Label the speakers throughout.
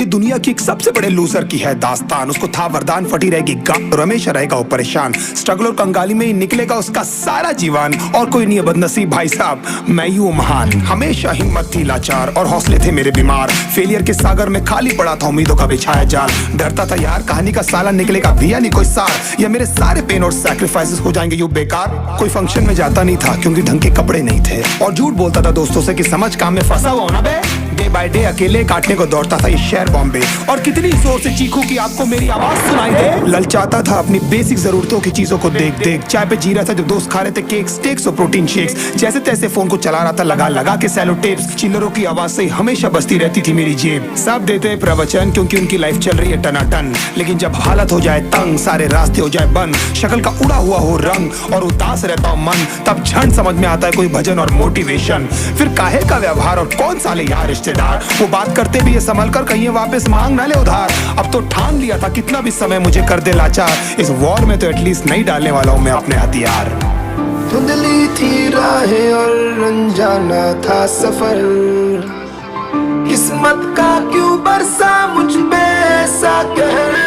Speaker 1: दुनिया की एक सबसे बड़े लूजर की है दास्तान। उसको था वरदान, फटी रहेगी गांड और हमेशा रहेगा वो परेशान। स्ट्रगल और कंगाली में ही निकलेगा उसका सारा जीवन। और कोई नहीं है बदनसीब भाई साहब, मैं ही हूँ महान। हमेशा हिम्मत थी लाचार और हौसले थे मेरे बीमार। फेलियर के सागर में खाली पड़ा था उम्मीदों का बिछाया जाल। डरता था यार कहानी का साला निकलेगा भी या नहीं कोई सार, या मेरे सारे पेन और सैक्रिफाइसेस हो जाएंगे यूं बेकार। कोई फंक्शन में जाता नहीं था क्योंकि ढंग के कपड़े नहीं थे, और झूठ बोलता था दोस्तों से कि समझ काम में फंसा हुआ ना बे। डे बाय डे अकेले काटने को दौड़ता था ये शहर बॉम्बे। और कितनी जोर से चीखूं कि आपको मेरी आवाज सुनाई दे। ललचाता था अपनी बेसिक जरूरतों की चीजों को देख देख। चाय पे जी रहा था जब दोस्त खा रहे थे केक, स्टेक्स और प्रोटीन शेक्स। जैसे तैसे फोन को चला रहा था लगा लगा के सैलो टेप्स। चिल्लरों की आवाज से हमेशा बजती रहती थी मेरी जेब। सब देते प्रवचन क्योंकि उनकी लाइफ चल रही है टनाटन, लेकिन जब हालत हो जाए तंग, सारे रास्ते हो जाए बंद, शक्ल का उड़ा हुआ हो रंग और उदास रहता हो मन, तब झंड समझ में आता है कोई भजन और मोटिवेशन। फिर काहे का व्यवहार और कौन साले यार रिश्तेदार, वो बात करते भी ये संभल कर कहीं वापस मांग ना ले उधार। अब तो ठान लिया था कितना भी समय मुझे कर दे लाचार, इस वॉर में तो एटलीस्ट नहीं डालने वाला हूं मैं अपने हथियार।
Speaker 2: धुंधली थी राहें और अनजाना था सफर, किस्मत का क्यों बरसा मुझ पे ऐसा कहर।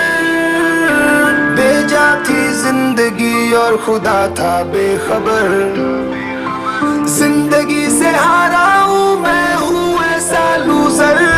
Speaker 2: बेजा थी जिंदगी और खुदा था बेखबर, जिंदगी से हारा हूँ मैं, हूँ ऐसा लूजर।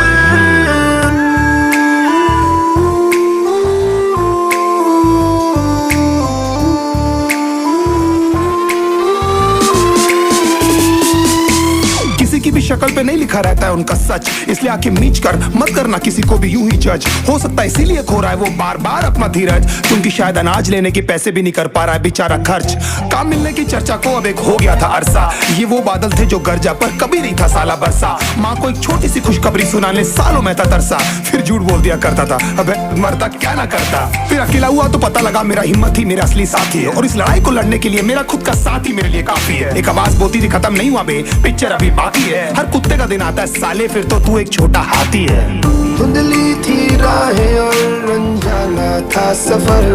Speaker 1: की भी शक्ल पे नहीं लिखा रहता है उनका सच, इसलिए आंखें मीच कर मत करना किसी को भी यूं ही जज। हो सकता है इसीलिए खो रहा है वो बार बार अपना धीरज, क्योंकि शायद अनाज लेने के पैसे भी नहीं कर पा रहा है बेचारा खर्च। काम मिलने की चर्चा को अब एक हो गया था अरसा, ये वो बादल थे जो गरजा पर कभी नहीं था साला बरसा। माँ को एक छोटी सी खुशखबरी सुनाने सालों में था तरसा, फिर झूठ बोल दिया करता था अबे मरता क्या ना करता। फिर अकेला हुआ तो पता लगा मेरा हिम्मत ही मेरा असली साथी है, और इस लड़ाई को लड़ने के लिए मेरा खुद का साथ ही मेरे लिए काफी है। एक आवाज बोलती थी खत्म नहीं हुआ बे, पिक्चर अभी बाकी है। हर कुत्ते का दिन आता है साले, फिर तो तू एक छोटा हाथी है।
Speaker 2: धुंधली थी राहें और अनजाना था सफर,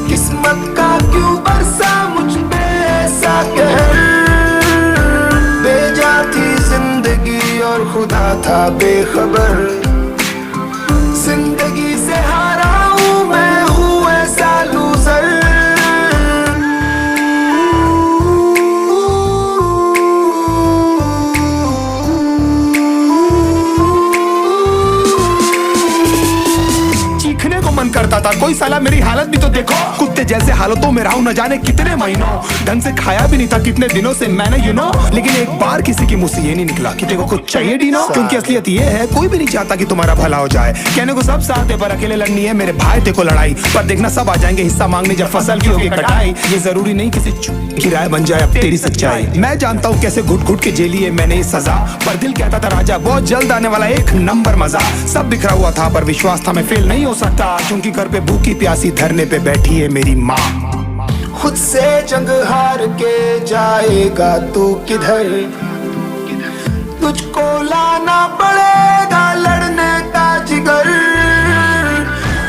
Speaker 2: किस्मत का क्यों बरसा मुझ पे ऐसा कहर। बेजा थी जिंदगी और खुदा था बेखबर, जिंदगी से हारा हूँ मैं, हूँ ऐसा लूजर।
Speaker 1: मन करता था कोई साला मेरी हालत भी तो देखो, कुत्ते जैसे हालतों में रहा हूं न जाने कितने महीनों। ढंग से खाया भी नहीं था कितने दिनों से मैंने लेकिन एक बार किसी की मुंह से ये नहीं निकला कि तेरे को कुछ चाहिए डीनो। क्योंकि असलियत ये है कोई भी नहीं चाहता कि तुम्हारा भला हो जाए। कहने को सब साथ है पर अकेले लड़नी है मेरे भाई, देखो लड़ाई पर देखना सब आ जाएंगे हिस्सा मांगने जब फसल की होगी कटाई। ये जरूरी नहीं किसी की राय बन जाए अब तेरी सच्चाई। मैं जानता हूँ कैसे घुट घुट के झेली है मैंने सजा, पर दिल कहता था राजा बहुत जल्द आने वाला एक नंबर मजा। सब बिखरा हुआ था पर विश्वास था मैं फेल नहीं हो सकता, क्योंकि घर पे भूखी प्यासी धरने पे बैठी है मेरी माँ।
Speaker 2: खुद से जंग हार के जाएगा तू किधर, तुझको लाना पड़ेगा लड़ने का जिगर।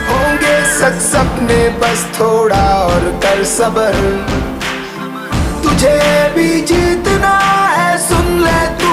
Speaker 2: होंगे सच सपने बस थोड़ा और कर सबर, तुझे भी जीतना है सुन ले तू।